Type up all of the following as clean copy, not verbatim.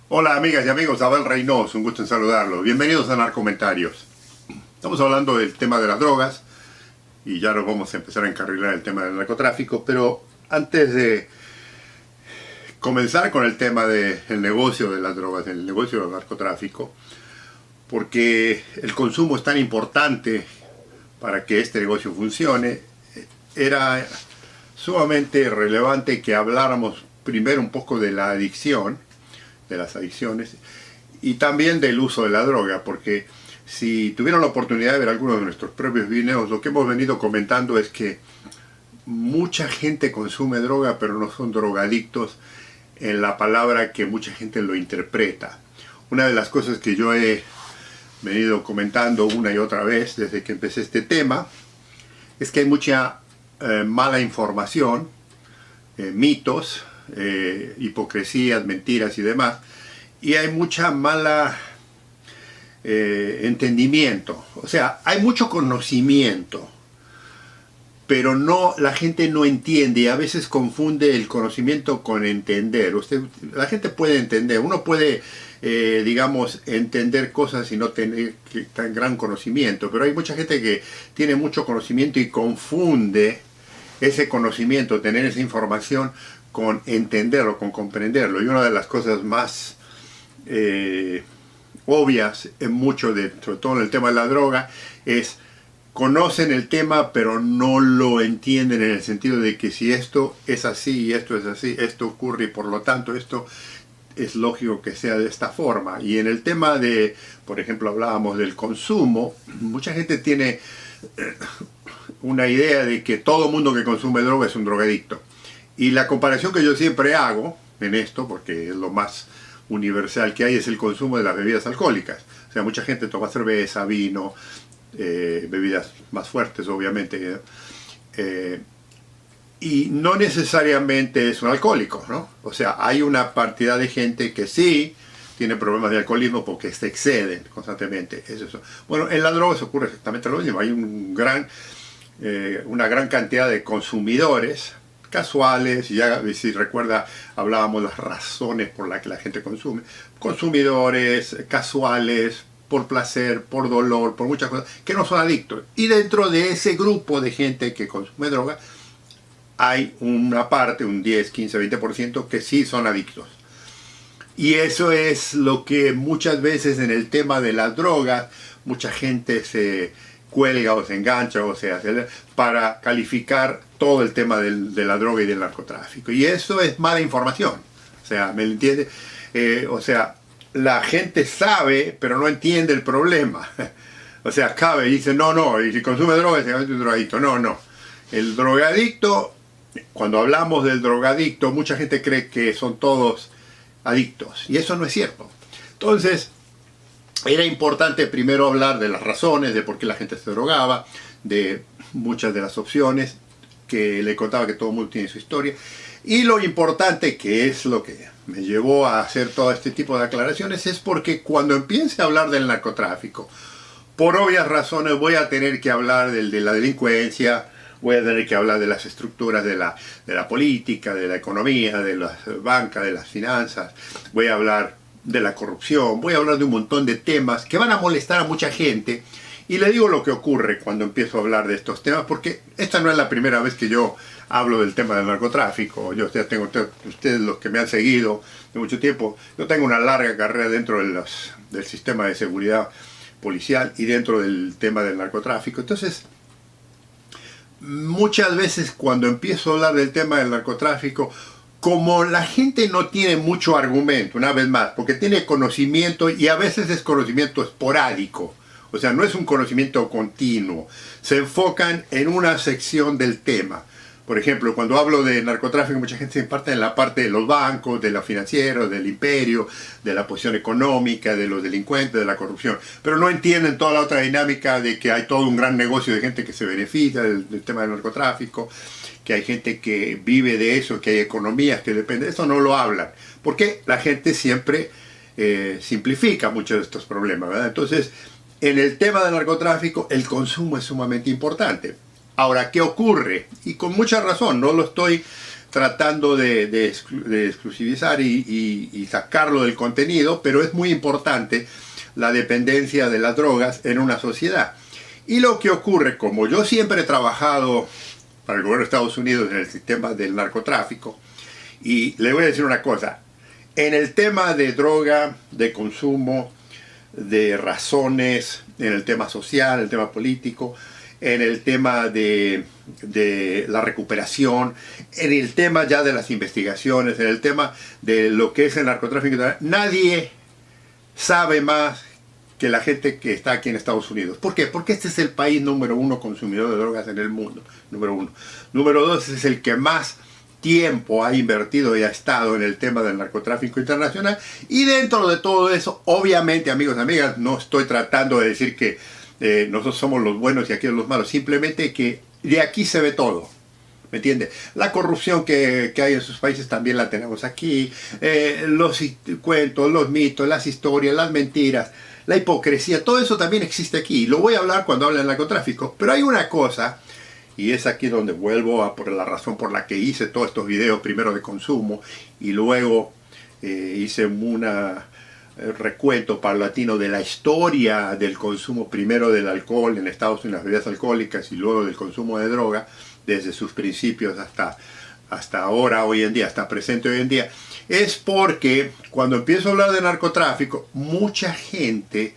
Hola amigas y amigos, Abel Reynoso, un gusto en saludarlos. Bienvenidos a Narcomentarios. Estamos hablando del tema de las drogas y ya nos vamos a empezar a encarrilar el tema del narcotráfico, pero antes de comenzar con el tema del negocio de las drogas, el negocio del narcotráfico, porque el consumo es tan importante para que este negocio funcione, era sumamente relevante que habláramos primero un poco de la adicción, de las adicciones y también del uso de la droga, porque si tuvieron la oportunidad de ver algunos de nuestros propios videos, lo que hemos venido comentando es que mucha gente consume droga, pero no son drogadictos en la palabra que mucha gente lo interpreta. Una de las cosas que yo he venido comentando una y otra vez desde que empecé este tema es que hay mucha mala información, mitos, hipocresías, mentiras y demás, y hay mucha mala entendimiento. O sea, hay mucho conocimiento, pero la gente no entiende y a veces confunde el conocimiento con entender. La gente puede entender, uno puede digamos, entender cosas y no tener tan gran conocimiento, pero hay mucha gente que tiene mucho conocimiento y confunde ese conocimiento, tener esa información con entenderlo, con comprenderlo. Y una de las cosas más obvias en mucho, sobre todo en el tema de la droga, es conocen el tema pero no lo entienden en el sentido de que si esto es así y esto es así, esto ocurre y por lo tanto esto es lógico que sea de esta forma. Y en el tema de, por ejemplo, hablábamos del consumo, mucha gente tiene una idea de que todo mundo que consume droga es un drogadicto. Y la comparación que yo siempre hago en esto, porque es lo más universal que hay, es el consumo de las bebidas alcohólicas. O sea, mucha gente toma cerveza, vino, bebidas más fuertes, obviamente, y no necesariamente es un alcohólico, ¿no? O sea, hay una partida de gente que sí tiene problemas de alcoholismo porque se exceden constantemente. Es eso. Bueno, en la droga se ocurre exactamente lo mismo. Hay una gran cantidad de consumidores casuales, y ya si recuerda hablábamos las razones por las que la gente consume. Consumidores casuales, por placer, por dolor, por muchas cosas, que no son adictos. Y dentro de ese grupo de gente que consume droga, hay una parte, un 10, 15, 20% que sí son adictos. Y eso es lo que muchas veces en el tema de las drogas, mucha gente se cuelga o se engancha o se hace para calificar todo el tema de la droga y del narcotráfico. Y eso es mala información. O sea, ¿me entiende? O sea, la gente sabe, pero no entiende el problema. O sea, cabe y dice, no, y si consume droga es un drogadicto. No. El drogadicto, cuando hablamos del drogadicto, mucha gente cree que son todos adictos. Y eso no es cierto. Entonces, era importante primero hablar de las razones, de por qué la gente se drogaba, de muchas de las opciones, que le contaba que todo el mundo tiene su historia. Y lo importante, que es lo que me llevó a hacer todo este tipo de aclaraciones, es porque cuando empiece a hablar del narcotráfico, por obvias razones voy a tener que hablar de la delincuencia, voy a tener que hablar de las estructuras de la política, de la economía, de las bancas, de las finanzas, voy a hablar de la corrupción, voy a hablar de un montón de temas que van a molestar a mucha gente. Y le digo lo que ocurre cuando empiezo a hablar de estos temas, porque esta no es la primera vez que yo hablo del tema del narcotráfico. Yo ya tengo, ustedes los que me han seguido de mucho tiempo, yo tengo una larga carrera dentro del sistema de seguridad policial y dentro del tema del narcotráfico. Entonces, muchas veces cuando empiezo a hablar del tema del narcotráfico, como la gente no tiene mucho argumento, una vez más, porque tiene conocimiento y a veces es conocimiento esporádico, o sea, no es un conocimiento continuo, se enfocan en una sección del tema. Por ejemplo, cuando hablo de narcotráfico, mucha gente se parte en la parte de los bancos, de los financieros, del imperio, de la posición económica, de los delincuentes, de la corrupción. Pero no entienden toda la otra dinámica de que hay todo un gran negocio de gente que se beneficia del tema del narcotráfico, que hay gente que vive de eso, que hay economías que dependen de eso. No lo hablan, porque la gente siempre simplifica muchos de estos problemas, ¿verdad? Entonces, en el tema del narcotráfico, el consumo es sumamente importante. Ahora, ¿qué ocurre? Y con mucha razón, no lo estoy tratando de exclusivizar y sacarlo del contenido, pero es muy importante la dependencia de las drogas en una sociedad. Y lo que ocurre, como yo siempre he trabajado para el gobierno de Estados Unidos en el sistema del narcotráfico, y le voy a decir una cosa, en el tema de droga, de consumo, de razones, en el tema social, en el tema político, en el tema de la recuperación, en el tema ya de las investigaciones, en el tema de lo que es el narcotráfico, nadie sabe más que la gente que está aquí en Estados Unidos. ¿Por qué? Porque este es el país número 1 consumidor de drogas en el mundo, número 1. Número 2, es el que más tiempo ha invertido y ha estado en el tema del narcotráfico internacional. Y dentro de todo eso, obviamente, amigos y amigas, no estoy tratando de decir que nosotros somos los buenos y aquí los malos, simplemente que de aquí se ve todo, ¿me entiende? La corrupción que hay en sus países también la tenemos aquí, los cuentos, los mitos, las historias, las mentiras, la hipocresía, todo eso también existe aquí. Lo voy a hablar cuando hable del narcotráfico, pero hay una cosa, y es aquí donde vuelvo a por la razón por la que hice todos estos videos, primero de consumo y luego hice recuento paulatino de la historia del consumo, primero del alcohol en Estados Unidos, las bebidas alcohólicas, y luego del consumo de droga, desde sus principios hasta ahora, hoy en día, hasta presente hoy en día, es porque cuando empiezo a hablar de narcotráfico, mucha gente,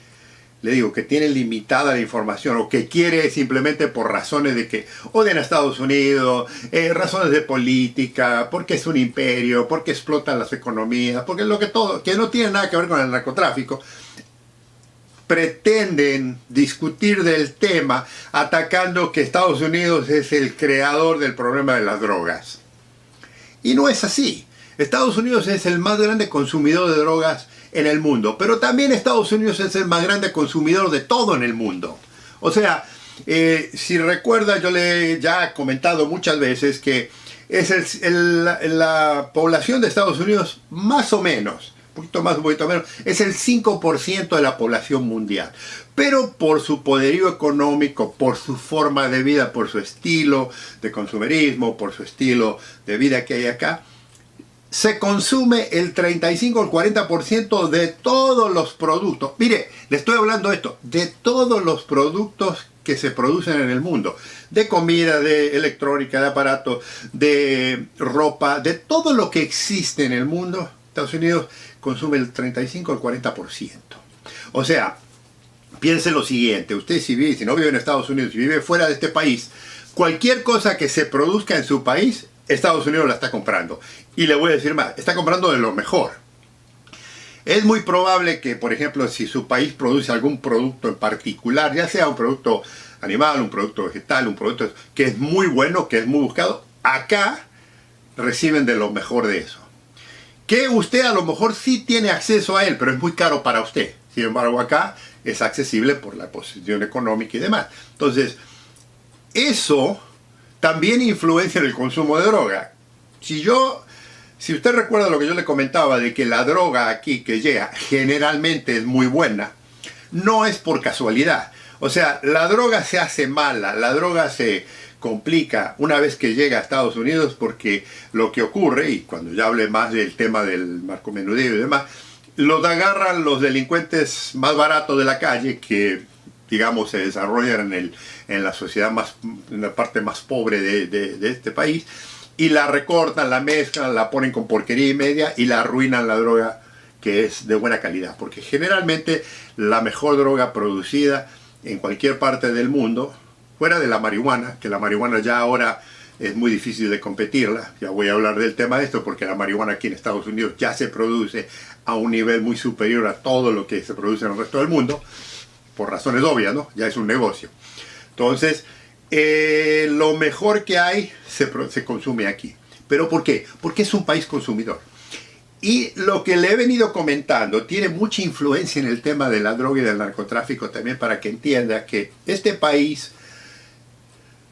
le digo, que tiene limitada la información o que quiere simplemente por razones de que odian a Estados Unidos, razones de política, porque es un imperio, porque explotan las economías, porque que no tiene nada que ver con el narcotráfico, pretenden discutir del tema atacando que Estados Unidos es el creador del problema de las drogas. Y no es así. Estados Unidos es el más grande consumidor de drogas en el mundo, pero también Estados Unidos es el más grande consumidor de todo en el mundo. O sea, si recuerda, yo le he ya comentado muchas veces que es la población de Estados Unidos más o menos, un poquito más, un poquito menos, es el 5% de la población mundial. Pero por su poderío económico, por su forma de vida, por su estilo de consumerismo, por su estilo de vida que hay acá, se consume el 35 al 40% de todos los productos. Mire, le estoy hablando de esto, de todos los productos que se producen en el mundo. De comida, de electrónica, de aparatos, de ropa, de todo lo que existe en el mundo, Estados Unidos consume el 35 al 40%. O sea, piense lo siguiente, usted si no vive en Estados Unidos, si vive fuera de este país, cualquier cosa que se produzca en su país, Estados Unidos la está comprando. Y le voy a decir más, está comprando de lo mejor. Es muy probable que, por ejemplo, si su país produce algún producto en particular, ya sea un producto animal, un producto vegetal, un producto que es muy bueno, que es muy buscado, acá reciben de lo mejor de eso. Que usted a lo mejor sí tiene acceso a él, pero es muy caro para usted. Sin embargo, acá es accesible por la posición económica y demás. Entonces, eso también influencia en el consumo de droga. Si usted recuerda lo que yo le comentaba de que la droga aquí que llega generalmente es muy buena, no es por casualidad. O sea, la droga se hace mala, la droga se complica una vez que llega a Estados Unidos, porque lo que ocurre, y cuando ya hable más del tema del narcomenudeo y demás, los agarran los delincuentes más baratos de la calle que, digamos, se desarrollan en la sociedad en la parte más pobre de este país, y la recortan, la mezclan, la ponen con porquería y media y la arruinan la droga que es de buena calidad. Porque generalmente la mejor droga producida en cualquier parte del mundo, fuera de la marihuana, que la marihuana ya ahora es muy difícil de competirla, ya voy a hablar del tema de esto, porque la marihuana aquí en Estados Unidos ya se produce a un nivel muy superior a todo lo que se produce en el resto del mundo, por razones obvias, ¿no? Ya es un negocio. Entonces, lo mejor que hay se consume aquí. ¿Pero por qué? Porque es un país consumidor. Y lo que le he venido comentando tiene mucha influencia en el tema de la droga y del narcotráfico también, para que entienda que este país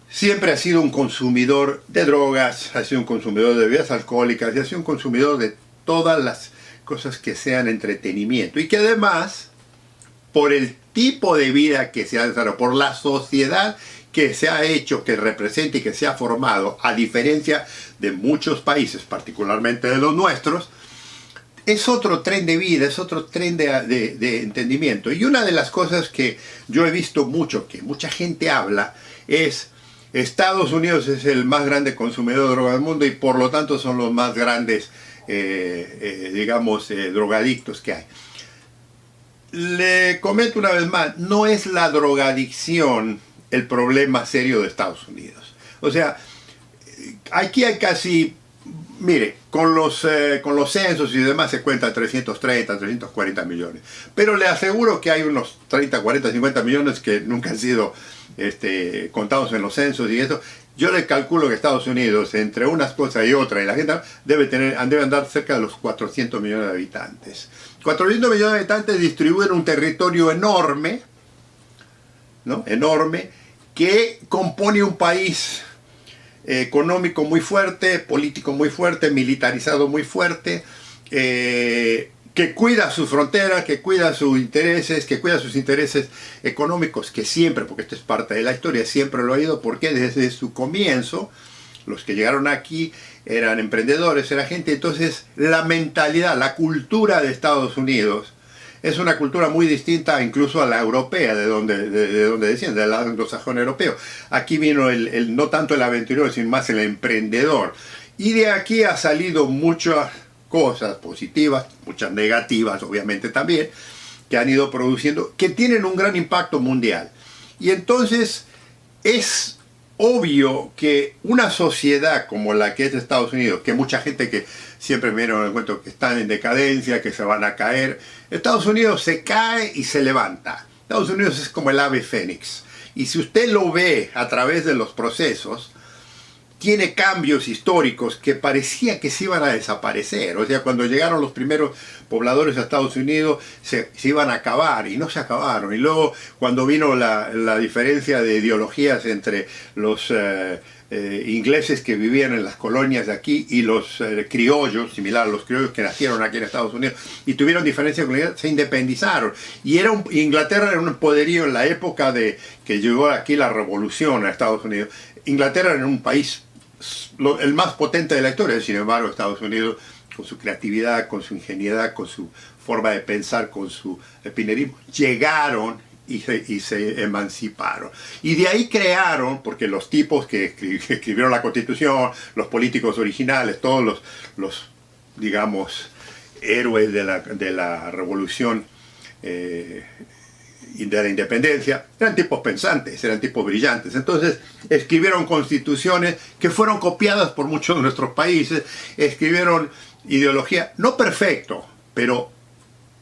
siempre ha sido un consumidor de drogas, ha sido un consumidor de bebidas alcohólicas y ha sido un consumidor de todas las cosas que sean entretenimiento. Y que además, por el tipo de vida que se ha desarrollado, por la sociedad que se ha hecho, que representa y que se ha formado, a diferencia de muchos países, particularmente de los nuestros, es otro tren de vida, es otro tren de entendimiento. Y una de las cosas que yo he visto mucho, que mucha gente habla, es Estados Unidos es el más grande consumidor de droga del mundo y por lo tanto son los más grandes, drogadictos que hay. Le comento una vez más, no es la drogadicción el problema serio de Estados Unidos. O sea, aquí hay casi... Mire, con los censos y demás se cuentan 330, 340 millones. Pero le aseguro que hay unos 30, 40, 50 millones que nunca han sido contados en los censos y eso. Yo le calculo que Estados Unidos, entre unas cosas y otras, y la gente debe andar cerca de los 400 millones de habitantes. 400 millones de habitantes distribuyen un territorio enorme, ¿no? Enorme, que compone un país económico muy fuerte, político muy fuerte, militarizado muy fuerte, que cuida sus fronteras, que cuida sus intereses económicos, que siempre, porque esto es parte de la historia, siempre lo ha ido, porque desde su comienzo, los que llegaron aquí eran emprendedores, era gente, entonces la mentalidad, la cultura de Estados Unidos, es una cultura muy distinta incluso a la europea, de donde desciende, del anglosajón europeo. Aquí vino no tanto el aventurero, sino más el emprendedor. Y de aquí ha salido muchas cosas positivas, muchas negativas obviamente también, que han ido produciendo, que tienen un gran impacto mundial. Y entonces es obvio que una sociedad como la que es Estados Unidos, que mucha gente que siempre me dieron el cuento que están en decadencia, que se van a caer, Estados Unidos se cae y se levanta. Estados Unidos es como el ave fénix. Y si usted lo ve a través de los procesos, tiene cambios históricos que parecía que se iban a desaparecer. O sea, cuando llegaron los primeros pobladores a Estados Unidos, se iban a acabar y no se acabaron. Y luego, cuando vino la diferencia de ideologías entre los ingleses que vivían en las colonias de aquí y los criollos, similar a los criollos que nacieron aquí en Estados Unidos, y tuvieron diferencia con ellos, se independizaron. Y Inglaterra era un poderío en la época de que llegó aquí la revolución a Estados Unidos. Inglaterra era un país el más potente de la historia, sin embargo Estados Unidos, con su creatividad, con su ingenuidad, con su forma de pensar, con su pinerismo, llegaron y se emanciparon. Y de ahí crearon, porque los tipos que escribieron la Constitución, los políticos originales, todos los digamos, héroes de la revolución de la independencia, eran tipos pensantes, eran tipos brillantes. Entonces escribieron constituciones que fueron copiadas por muchos de nuestros países, escribieron ideología, no perfecto, pero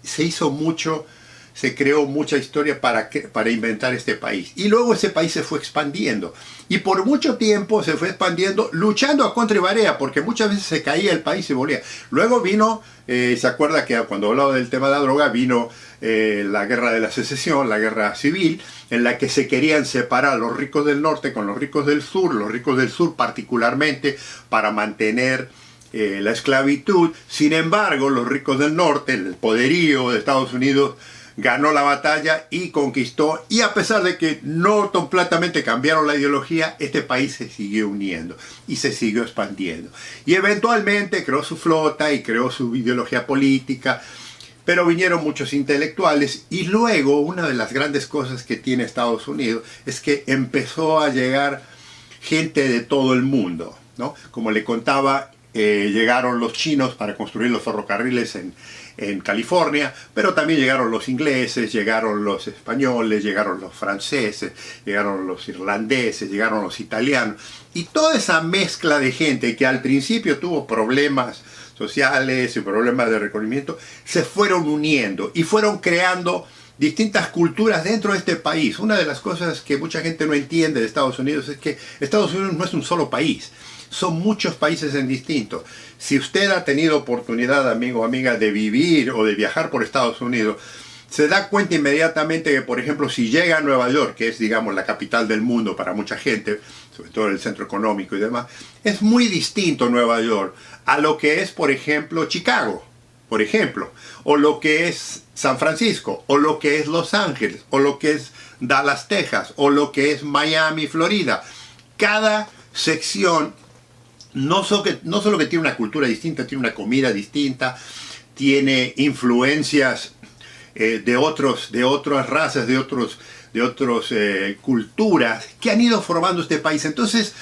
se hizo mucho, se creó mucha historia para inventar este país. Y luego ese país se fue expandiendo. Y por mucho tiempo se fue expandiendo, luchando a contra y marea, porque muchas veces se caía el país y volvía. Luego vino, se acuerda que cuando hablaba del tema de la droga, vino la guerra de la secesión, la guerra civil, en la que se querían separar los ricos del norte con los ricos del sur particularmente para mantener la esclavitud. Sin embargo, los ricos del norte, el poderío de Estados Unidos, ganó la batalla y conquistó, y a pesar de que no completamente cambiaron la ideología, este país se siguió uniendo y se siguió expandiendo. Y eventualmente creó su flota y creó su ideología política, pero vinieron muchos intelectuales, y luego una de las grandes cosas que tiene Estados Unidos es que empezó a llegar gente de todo el mundo, ¿no? Como le contaba, llegaron los chinos para construir los ferrocarriles en California, pero también llegaron los ingleses, llegaron los españoles, llegaron los franceses, llegaron los irlandeses, llegaron los italianos, y toda esa mezcla de gente que al principio tuvo problemas sociales y problemas de reconocimiento, se fueron uniendo y fueron creando distintas culturas dentro de este país. Una de las cosas que mucha gente no entiende de Estados Unidos es que Estados Unidos no es un solo país, son muchos países en distintos. Si usted ha tenido oportunidad, amigo o amiga, de vivir o de viajar por Estados Unidos, se da cuenta inmediatamente que, por ejemplo, si llega a Nueva York, que es, digamos, la capital del mundo para mucha gente, sobre todo el centro económico y demás, es muy distinto Nueva York a lo que es, por ejemplo, Chicago. por ejemplo, o lo que es San Francisco, o lo que es Los Ángeles, o lo que es Dallas, Texas, o lo que es Miami, Florida. Cada sección no solo que tiene una cultura distinta, tiene una comida distinta, tiene influencias de otras razas, de otras culturas que han ido formando este país. Entonces,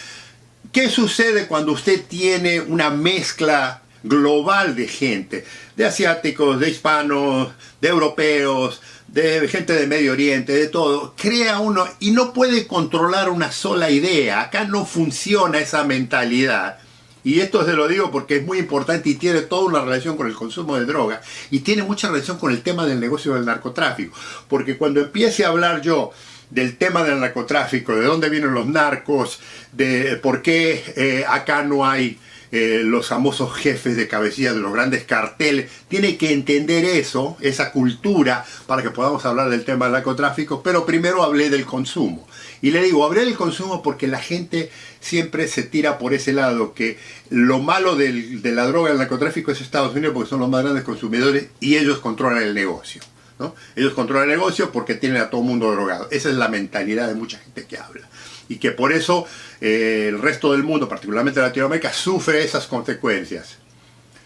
¿qué sucede cuando usted tiene una mezcla global de gente? De asiáticos, de hispanos, de europeos, de gente de Medio Oriente, de todo. Crea uno y no puede controlar una sola idea. Acá no funciona esa mentalidad. Y esto se lo digo porque es muy importante y tiene toda una relación con el consumo de droga y tiene mucha relación con el tema del negocio del narcotráfico. Porque cuando empiece a hablar yo del tema del narcotráfico, de dónde vienen los narcos, de por qué acá no hay los famosos jefes de cabecilla de los grandes carteles, tiene que entender eso, esa cultura, para que podamos hablar del tema del narcotráfico. Pero primero hablé del consumo. Y le digo, hablé del consumo porque la gente siempre se tira por ese lado, que lo malo de la droga y el narcotráfico es Estados Unidos porque son los más grandes consumidores y ellos controlan el negocio, ¿no? Ellos controlan el negocio porque tienen a todo el mundo drogado. Esa es la mentalidad de mucha gente que habla. Y que por eso el resto del mundo, particularmente Latinoamérica, sufre esas consecuencias.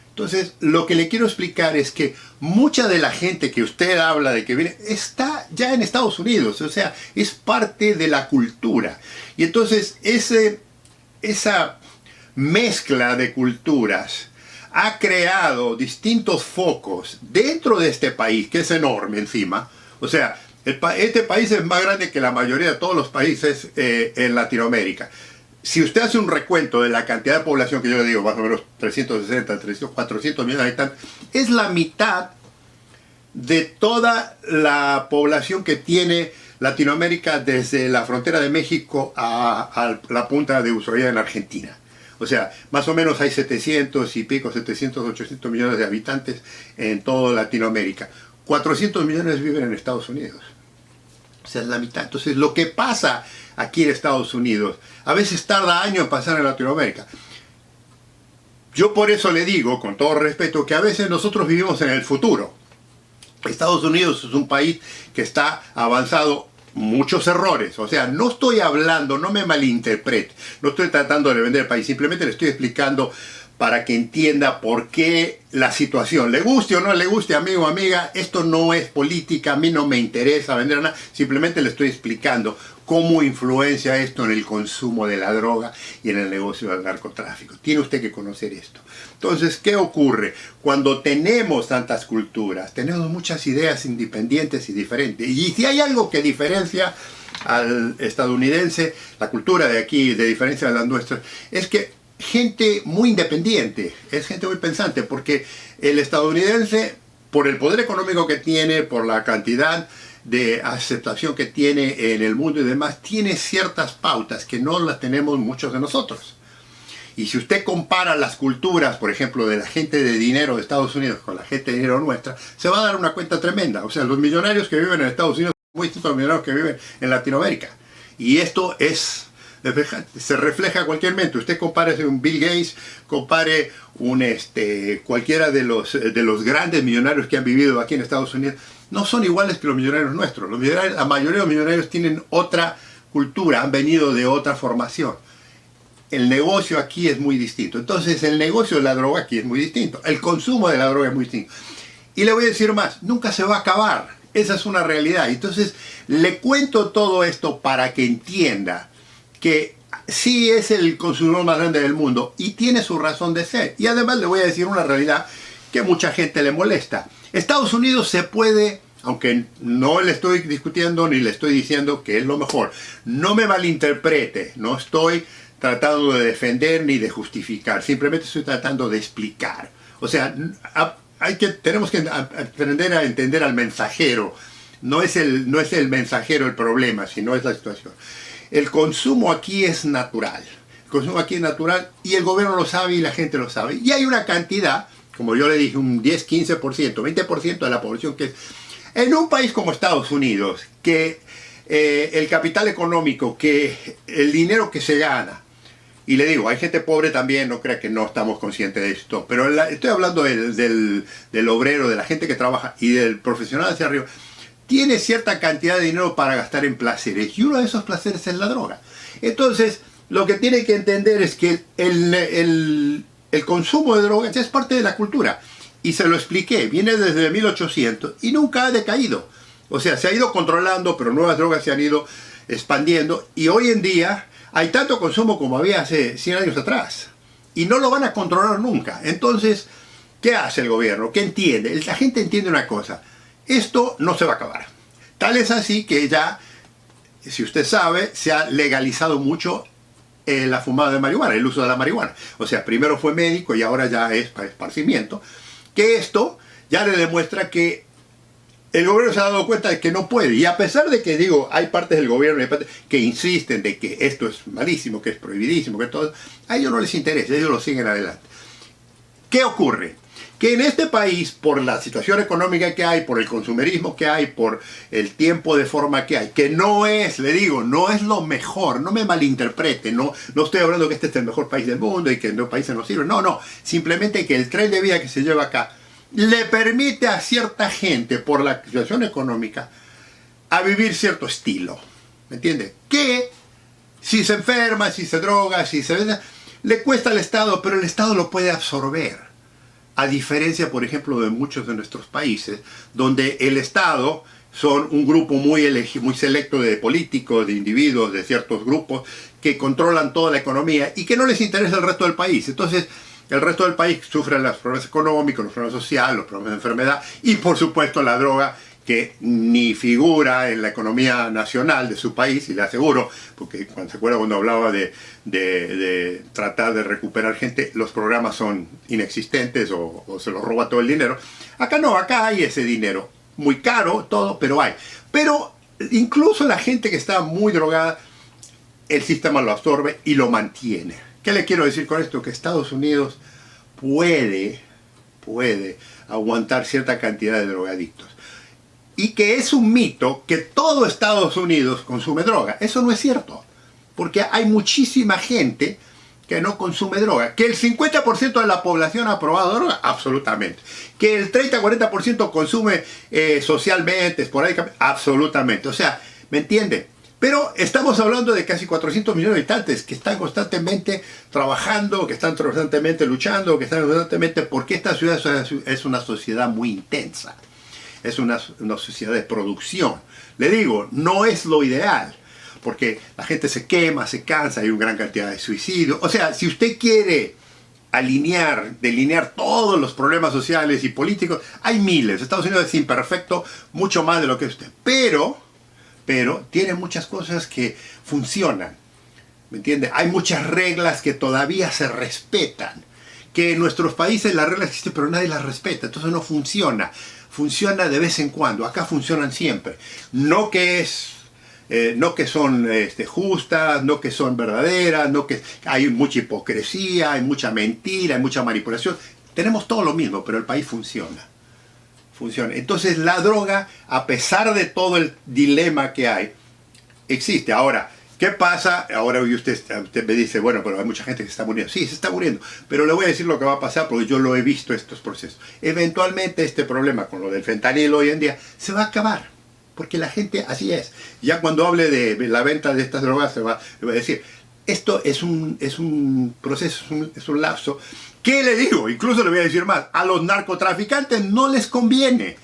Entonces, lo que le quiero explicar es que mucha de la gente que usted habla de que viene, está ya en Estados Unidos, o sea, es parte de la cultura. Y entonces, esa mezcla de culturas ha creado distintos focos dentro de este país, que es enorme encima. O sea, este país es más grande que la mayoría de todos los países en Latinoamérica. Si usted hace un recuento de la cantidad de población, que yo le digo, más o menos 360, 300, 400 millones de habitantes, es la mitad de toda la población que tiene Latinoamérica desde la frontera de México a la punta de Ushuaia en Argentina. O sea, más o menos hay 700 y pico, 700, 800 millones de habitantes en toda Latinoamérica. 400 millones viven en Estados Unidos. O sea, es la mitad. Entonces, lo que pasa aquí en Estados Unidos, a veces tarda años en pasar en Latinoamérica. Yo por eso le digo, con todo respeto, que a veces nosotros vivimos en el futuro. Estados Unidos es un país que está avanzado, muchos errores. O sea, no estoy hablando, no me malinterprete, no estoy tratando de vender el país, simplemente le estoy explicando para que entienda por qué la situación, le guste o no le guste, amigo o amiga, esto no es política, a mí no me interesa vender nada, simplemente le estoy explicando cómo influencia esto en el consumo de la droga y en el negocio del narcotráfico. Tiene usted que conocer esto. Entonces, ¿qué ocurre? Cuando tenemos tantas culturas, tenemos muchas ideas independientes y diferentes. Y si hay algo que diferencia al estadounidense, la cultura de aquí, de diferencia de las nuestras, es que gente muy independiente, es gente muy pensante, porque el estadounidense, por el poder económico que tiene, por la cantidad de aceptación que tiene en el mundo y demás, tiene ciertas pautas que no las tenemos muchos de nosotros. Y si usted compara las culturas, por ejemplo, de la gente de dinero de Estados Unidos con la gente de dinero nuestra, se va a dar una cuenta tremenda. O sea, los millonarios que viven en Estados Unidos son muy distintos a los millonarios que viven en Latinoamérica. Y esto se refleja cualquier. Usted compare un Bill Gates, compare cualquiera de los grandes millonarios que han vivido aquí en Estados Unidos, no son iguales que los millonarios nuestros. La mayoría de los millonarios tienen otra cultura, han venido de otra formación. El negocio aquí es muy distinto. Entonces el negocio de la droga aquí es muy distinto. El consumo de la droga es muy distinto. Y le voy a decir más, nunca se va a acabar. Esa es una realidad. Entonces le cuento todo esto para que entienda que sí es el consumidor más grande del mundo y tiene su razón de ser. Y además le voy a decir una realidad que mucha gente le molesta. Estados Unidos se puede, aunque no le estoy discutiendo ni le estoy diciendo que es lo mejor, no me malinterprete, no estoy tratando de defender ni de justificar, simplemente estoy tratando de explicar. O sea, tenemos que aprender a entender al mensajero. No es el mensajero el problema, sino es la situación. El consumo aquí es natural. El consumo aquí es natural y el gobierno lo sabe y la gente lo sabe. Y hay una cantidad, como yo le dije, un 10, 15%, 20% de la población que es... En un país como Estados Unidos, que el capital económico, que el dinero que se gana, Y le digo, hay gente pobre también, no crea que no estamos conscientes de esto. Pero estoy hablando del obrero, de la gente que trabaja y del profesional hacia arriba. Tiene cierta cantidad de dinero para gastar en placeres. Y uno de esos placeres es la droga. Entonces, lo que tiene que entender es que el consumo de drogas ya es parte de la cultura. Y se lo expliqué, viene desde 1800 y nunca ha decaído. O sea, se ha ido controlando, pero nuevas drogas se han ido expandiendo. Y hoy en día hay tanto consumo como había hace 100 años atrás. Y no lo van a controlar nunca. Entonces, ¿qué hace el gobierno? ¿Qué entiende? La gente entiende una cosa. Esto no se va a acabar. Tal es así que ya, si usted sabe, se ha legalizado mucho la fumada de marihuana, el uso de la marihuana. O sea, primero fue médico y ahora ya es para esparcimiento. Que esto ya le demuestra que el gobierno se ha dado cuenta de que no puede. Y a pesar de que, digo, hay partes del gobierno que insisten de que esto es malísimo, que es prohibidísimo, que todo, a ellos no les interesa, ellos lo siguen adelante. ¿Qué ocurre? Que en este país, por la situación económica que hay, por el consumerismo que hay, por el tiempo de forma que hay, que no es, le digo, no es lo mejor, no me malinterprete, no estoy hablando que este es el mejor país del mundo y que los países no sirven, no, simplemente que el tren de vida que se lleva acá le permite a cierta gente, por la situación económica, a vivir cierto estilo, ¿me entiende? Que si se enferma, si se droga, si se vende, le cuesta al Estado, pero el Estado lo puede absorber. A diferencia, por ejemplo, de muchos de nuestros países, donde el Estado son un grupo muy selecto de políticos, de individuos, de ciertos grupos, que controlan toda la economía y que no les interesa el resto del país. Entonces, el resto del país sufre los problemas económicos, los problemas sociales, los problemas de enfermedad y, por supuesto, la droga, que ni figura en la economía nacional de su país, y le aseguro, porque cuando se acuerda cuando hablaba de tratar de recuperar gente, los programas son inexistentes o se los roba todo el dinero. Acá no, acá hay ese dinero, muy caro todo, pero hay. Pero incluso la gente que está muy drogada, el sistema lo absorbe y lo mantiene. ¿Qué le quiero decir con esto? Que Estados Unidos puede aguantar cierta cantidad de drogadictos. Y que es un mito que todo Estados Unidos consume droga. Eso no es cierto. Porque hay muchísima gente que no consume droga. Que el 50% de la población ha probado droga, absolutamente. Que el 30-40% consume socialmente, esporádicamente, absolutamente. O sea, ¿me entiende? Pero estamos hablando de casi 400 millones de habitantes que están constantemente trabajando, que están constantemente luchando, que están constantemente... Porque esta ciudad es una sociedad muy intensa. Es una sociedad de producción. Le digo, no es lo ideal, porque la gente se quema, se cansa, hay una gran cantidad de suicidios. O sea, si usted quiere delinear todos los problemas sociales y políticos, hay miles. Estados Unidos es imperfecto, mucho más de lo que es usted. Pero tiene muchas cosas que funcionan. ¿Me entiende? Hay muchas reglas que todavía se respetan. Que en nuestros países las reglas existen, pero nadie las respeta. Entonces no funciona. Funciona de vez en cuando. Acá funcionan siempre. No que son justas, no que son verdaderas, no que hay mucha hipocresía, hay mucha mentira, hay mucha manipulación. Tenemos todo lo mismo, pero el país funciona. Entonces la droga, a pesar de todo el dilema que hay, existe. Ahora, ¿qué pasa? Ahora usted me dice, bueno, pero hay mucha gente que se está muriendo. Sí, se está muriendo, pero le voy a decir lo que va a pasar porque yo lo he visto estos procesos. Eventualmente este problema con lo del fentanilo hoy en día se va a acabar, porque la gente así es. Ya cuando hable de la venta de estas drogas le va a decir, esto es un proceso, es un lapso. ¿Qué le digo? Incluso le voy a decir más, a los narcotraficantes no les conviene.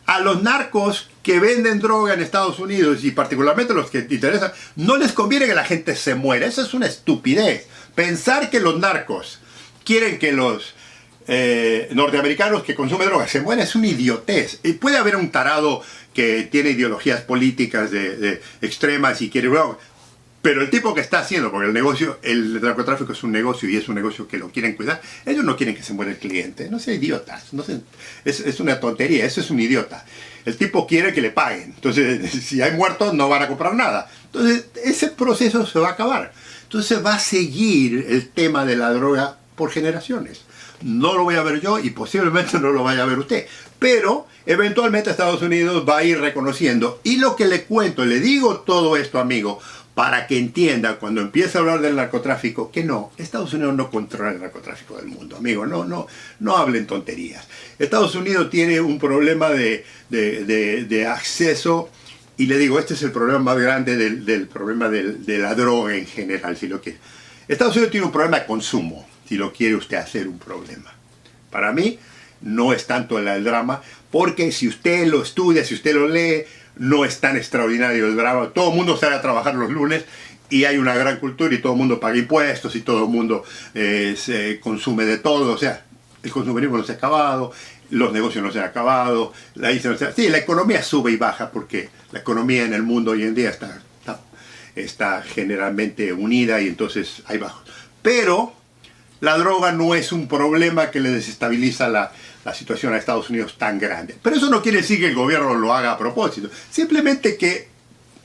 A los narcos que venden droga en Estados Unidos y particularmente los que interesan, no les conviene que la gente se muera. Eso es una estupidez. Pensar que los narcos quieren que los norteamericanos que consumen droga se mueran es una idiotez. Y puede haber un tarado que tiene ideologías políticas de extremas y quiere... Pero el tipo que está haciendo, porque el narcotráfico es un negocio y es un negocio que lo quieren cuidar, ellos no quieren que se muera el cliente. No sean idiotas. Es una tontería, eso es un idiota. El tipo quiere que le paguen. Entonces, si hay muertos, no van a comprar nada. Entonces, ese proceso se va a acabar. Entonces, va a seguir el tema de la droga por generaciones. No lo voy a ver yo y posiblemente no lo vaya a ver usted. Pero, eventualmente Estados Unidos va a ir reconociendo. Y lo que le cuento, le digo todo esto, amigo, para que entienda cuando empieza a hablar del narcotráfico que no, Estados Unidos no controla el narcotráfico del mundo, amigo, no hablen tonterías. Estados Unidos tiene un problema de acceso, y le digo, este es el problema más grande del problema de la droga en general, si lo quiere. Estados Unidos tiene un problema de consumo, si lo quiere usted hacer un problema. Para mí no es tanto el drama, porque si usted lo estudia, si usted lo lee, no es tan extraordinario el drama. Todo el mundo sale a trabajar los lunes y hay una gran cultura y todo el mundo paga impuestos y todo el mundo se consume de todo. O sea, el consumerismo no se ha acabado, los negocios no se han acabado, la economía sube y baja porque la economía en el mundo hoy en día está generalmente unida y entonces hay bajos. Pero la droga no es un problema que le desestabiliza la situación a Estados Unidos tan grande. Pero eso no quiere decir que el gobierno lo haga a propósito, simplemente que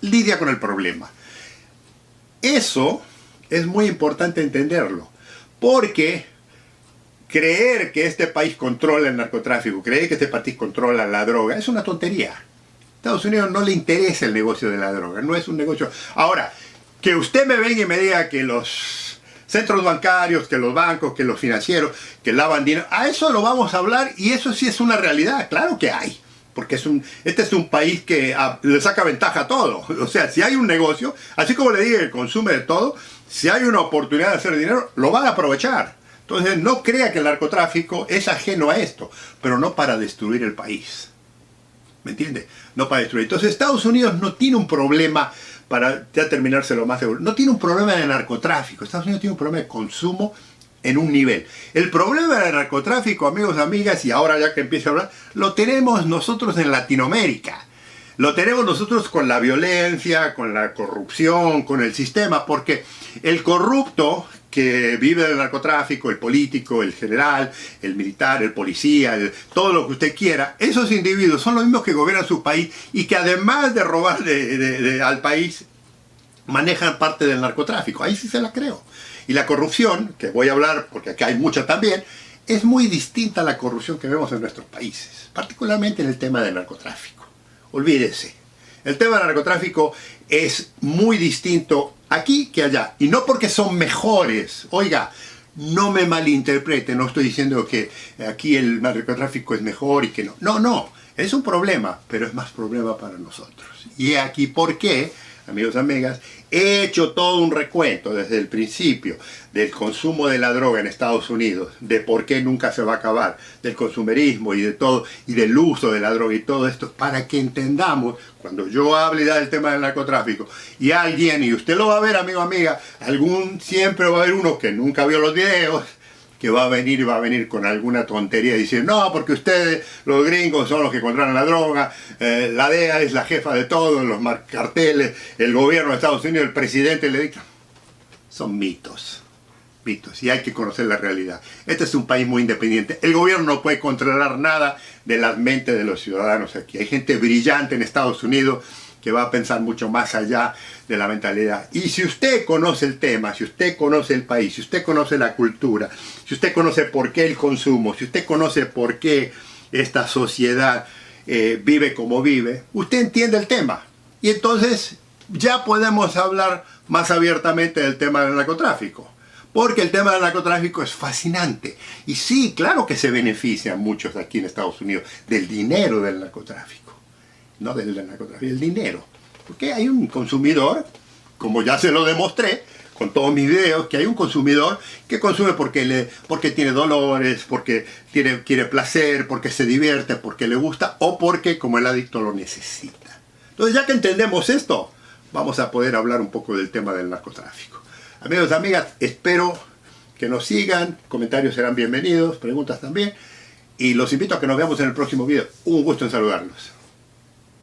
lidia con el problema. Eso es muy importante entenderlo, porque creer que este país controla el narcotráfico, creer que este país controla la droga, es una tontería. A Estados Unidos no le interesa el negocio de la droga, no es un negocio. Ahora, que usted me venga y me diga que los centros bancarios, que los bancos, que los financieros, que lavan dinero, a eso lo vamos a hablar y eso sí es una realidad, claro que hay. Porque este es un país que le saca ventaja a todo. O sea, si hay un negocio, así como le dije, que consume de todo, si hay una oportunidad de hacer dinero, lo van a aprovechar. Entonces, no crea que el narcotráfico es ajeno a esto, pero no para destruir el país. ¿Me entiende? No para destruir. Entonces, Estados Unidos no tiene un problema, para ya terminárselo más seguro, no tiene un problema de narcotráfico. Estados Unidos tiene un problema de consumo en un nivel. El problema del narcotráfico, amigos, amigas, y ahora ya que empiezo a hablar, lo tenemos nosotros en Latinoamérica. Lo tenemos nosotros con la violencia, con la corrupción, con el sistema, porque el corrupto que vive del narcotráfico, el político, el general, el militar, el policía, todo lo que usted quiera, esos individuos son los mismos que gobiernan su país y que además de robar al país, manejan parte del narcotráfico. Ahí sí se la creo. Y la corrupción, que voy a hablar porque acá hay mucha también, es muy distinta a la corrupción que vemos en nuestros países, particularmente en el tema del narcotráfico. Olvídese, el tema del narcotráfico es muy distinto aquí que allá, y no porque son mejores. Oiga, no me malinterprete, no estoy diciendo que aquí el narcotráfico es mejor y que no. No, es un problema, pero es más problema para nosotros. Y aquí por qué, amigos y amigas, he hecho todo un recuento desde el principio del consumo de la droga en Estados Unidos, de por qué nunca se va a acabar, del consumerismo y de todo, y del uso de la droga y todo esto, para que entendamos, cuando yo hable ya del tema del narcotráfico, y alguien, y usted lo va a ver, amigo, amiga, siempre va a haber uno que nunca vio los videos, que va a venir con alguna tontería y decir, no, porque ustedes, los gringos, son los que controlan la droga, la DEA es la jefa de todo, los carteles, el gobierno de Estados Unidos, el presidente le dicta. Son mitos, y hay que conocer la realidad. Este es un país muy independiente. El gobierno no puede controlar nada de las mentes de los ciudadanos aquí. Hay gente brillante en Estados Unidos que va a pensar mucho más allá de la mentalidad. Y si usted conoce el tema, si usted conoce el país, si usted conoce la cultura, si usted conoce por qué el consumo, si usted conoce por qué esta sociedad vive como vive, usted entiende el tema. Y entonces ya podemos hablar más abiertamente del tema del narcotráfico. Porque el tema del narcotráfico es fascinante. Y sí, claro que se benefician muchos aquí en Estados Unidos del dinero del narcotráfico. No del narcotráfico, el dinero. Porque hay un consumidor, como ya se lo demostré con todos mis videos, que hay un consumidor que consume porque tiene dolores, porque quiere placer, porque se divierte, porque le gusta o porque como el adicto lo necesita. Entonces, ya que entendemos esto, vamos a poder hablar un poco del tema del narcotráfico. Amigos y amigas, espero que nos sigan, comentarios serán bienvenidos, preguntas también, y los invito a que nos veamos en el próximo video. Un gusto en saludarlos.